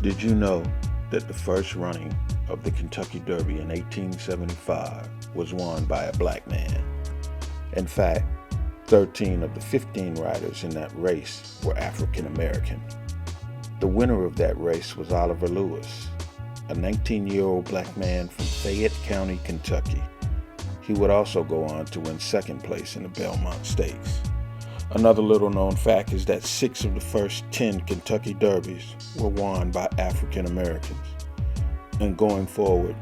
Did you know that the first running of the Kentucky Derby in 1875 was won by a black man? In fact, 13 of the 15 riders in that race were African American. The winner of that race was Oliver Lewis, a 19-year-old black man from Fayette County, Kentucky. He would also go on to win second place in the Belmont Stakes. Another little-known fact is that 6 of the first 10 Kentucky Derbies were won by African Americans, and going forward,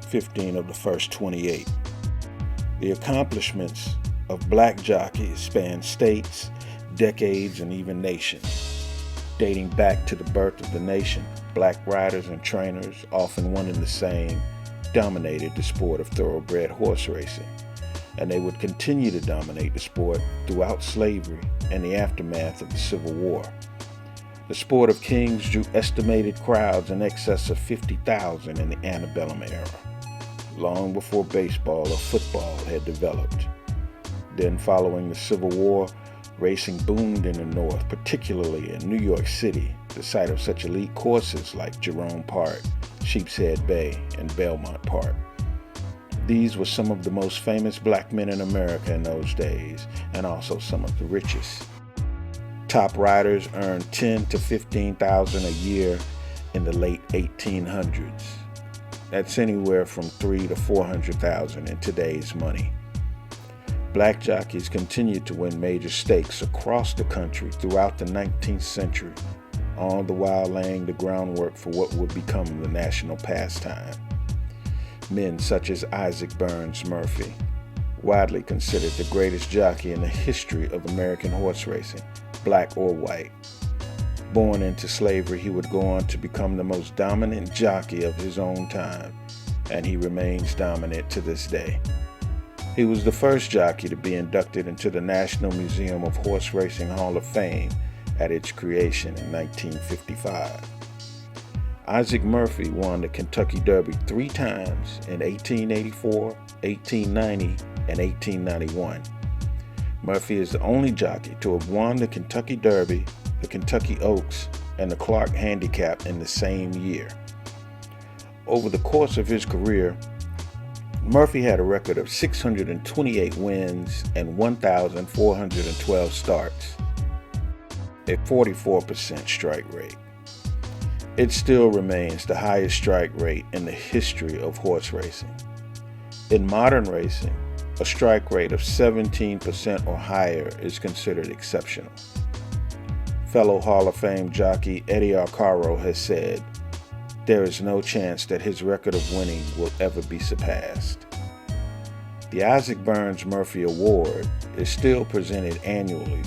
15 of the first 28. The accomplishments of black jockeys span states, decades, and even nations. Dating back to the birth of the nation, black riders and trainers, often one and the same, dominated the sport of thoroughbred horse racing, and they would continue to dominate the sport throughout slavery and the aftermath of the Civil War. The sport of kings drew estimated crowds in excess of 50,000 in the antebellum era, long before baseball or football had developed. Then, following the Civil War, racing boomed in the North, particularly in New York City, the site of such elite courses like Jerome Park, Sheepshead Bay, and Belmont Park. These were some of the most famous black men in America in those days, and also some of the richest. Top riders earned $10,000 to $15,000 a year in the late 1800s. That's anywhere from $300,000 to $400,000 in today's money. Black jockeys continued to win major stakes across the country throughout the 19th century, all the while laying the groundwork for what would become the national pastime. Men such as Isaac Burns Murphy, widely considered the greatest jockey in the history of American horse racing, black or white. Born into slavery, he would go on to become the most dominant jockey of his own time, and he remains dominant to this day. He was the first jockey to be inducted into the National Museum of Horse Racing Hall of Fame at its creation in 1955. Isaac Murphy won the Kentucky Derby 3 times in 1884, 1890, and 1891. Murphy is the only jockey to have won the Kentucky Derby, the Kentucky Oaks, and the Clark Handicap in the same year. Over the course of his career, Murphy had a record of 628 wins and 1,412 starts, a 44% strike rate. It still remains the highest strike rate in the history of horse racing. In modern racing, a strike rate of 17% or higher is considered exceptional. Fellow Hall of Fame jockey Eddie Arcaro has said, "There is no chance that his record of winning will ever be surpassed." The Isaac Burns Murphy Award is still presented annually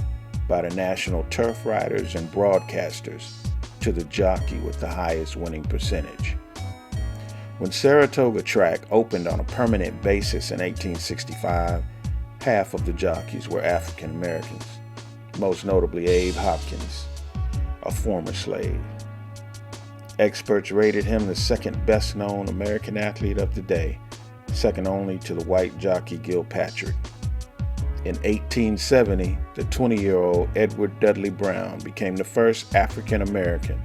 by the National Turf Riders and Broadcasters to the jockey with the highest winning percentage. When Saratoga Track opened on a permanent basis in 1865, half of the jockeys were African Americans, most notably Abe Hopkins, a former slave. Experts rated him the second best known American athlete of the day, second only to the white jockey Gilpatrick. In 1870, the 20-year-old Edward Dudley Brown became the first African American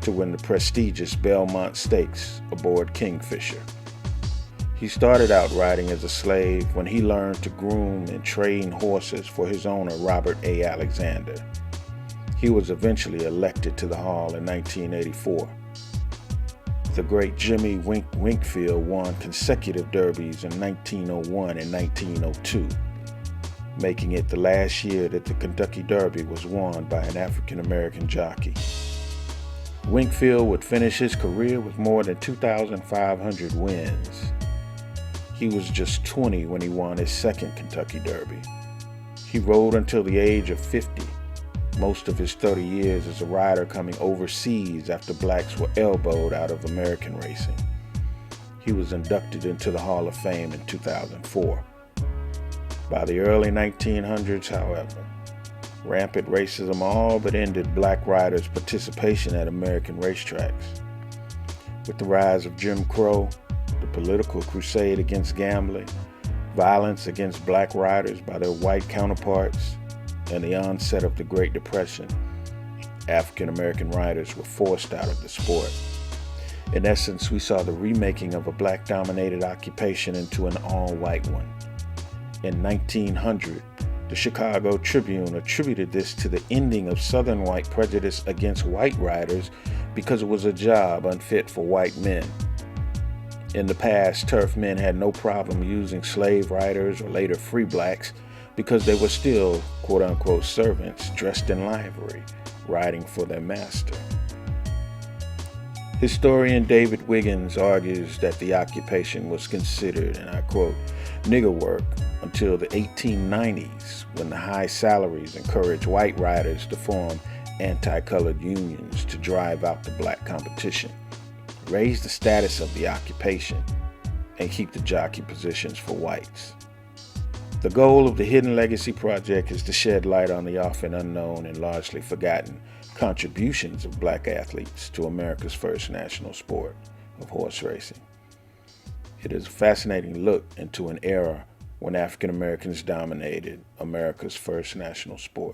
to win the prestigious Belmont Stakes aboard Kingfisher. He started out riding as a slave when he learned to groom and train horses for his owner, Robert A. Alexander. He was eventually elected to the Hall in 1984. The great Jimmy Winkfield won consecutive derbies in 1901 and 1902. Making it the last year that the Kentucky Derby was won by an African-American jockey. Winkfield would finish his career with more than 2,500 wins. He was just 20 when he won his second Kentucky Derby. He rode until the age of 50, most of his 30 years as a rider coming overseas after blacks were elbowed out of American racing. He was inducted into the Hall of Fame in 2004. By the early 1900s, however, rampant racism all but ended black riders' participation at American racetracks. With the rise of Jim Crow, the political crusade against gambling, violence against black riders by their white counterparts, and the onset of the Great Depression, African American riders were forced out of the sport. In essence, we saw the remaking of a black-dominated occupation into an all-white one. In 1900, the Chicago Tribune attributed this to the ending of Southern white prejudice against white riders because it was a job unfit for white men. In the past, turf men had no problem using slave riders or later free blacks because they were still, quote-unquote, servants dressed in livery, riding for their master. Historian David Wiggins argues that the occupation was considered, and I quote, nigger work until the 1890s, when the high salaries encouraged white riders to form anti-colored unions to drive out the black competition, raise the status of the occupation, and keep the jockey positions for whites. The goal of the Hidden Legacy Project is to shed light on the often unknown and largely forgotten contributions of black athletes to America's first national sport of horse racing. It is a fascinating look into an era when African Americans dominated America's first national sport.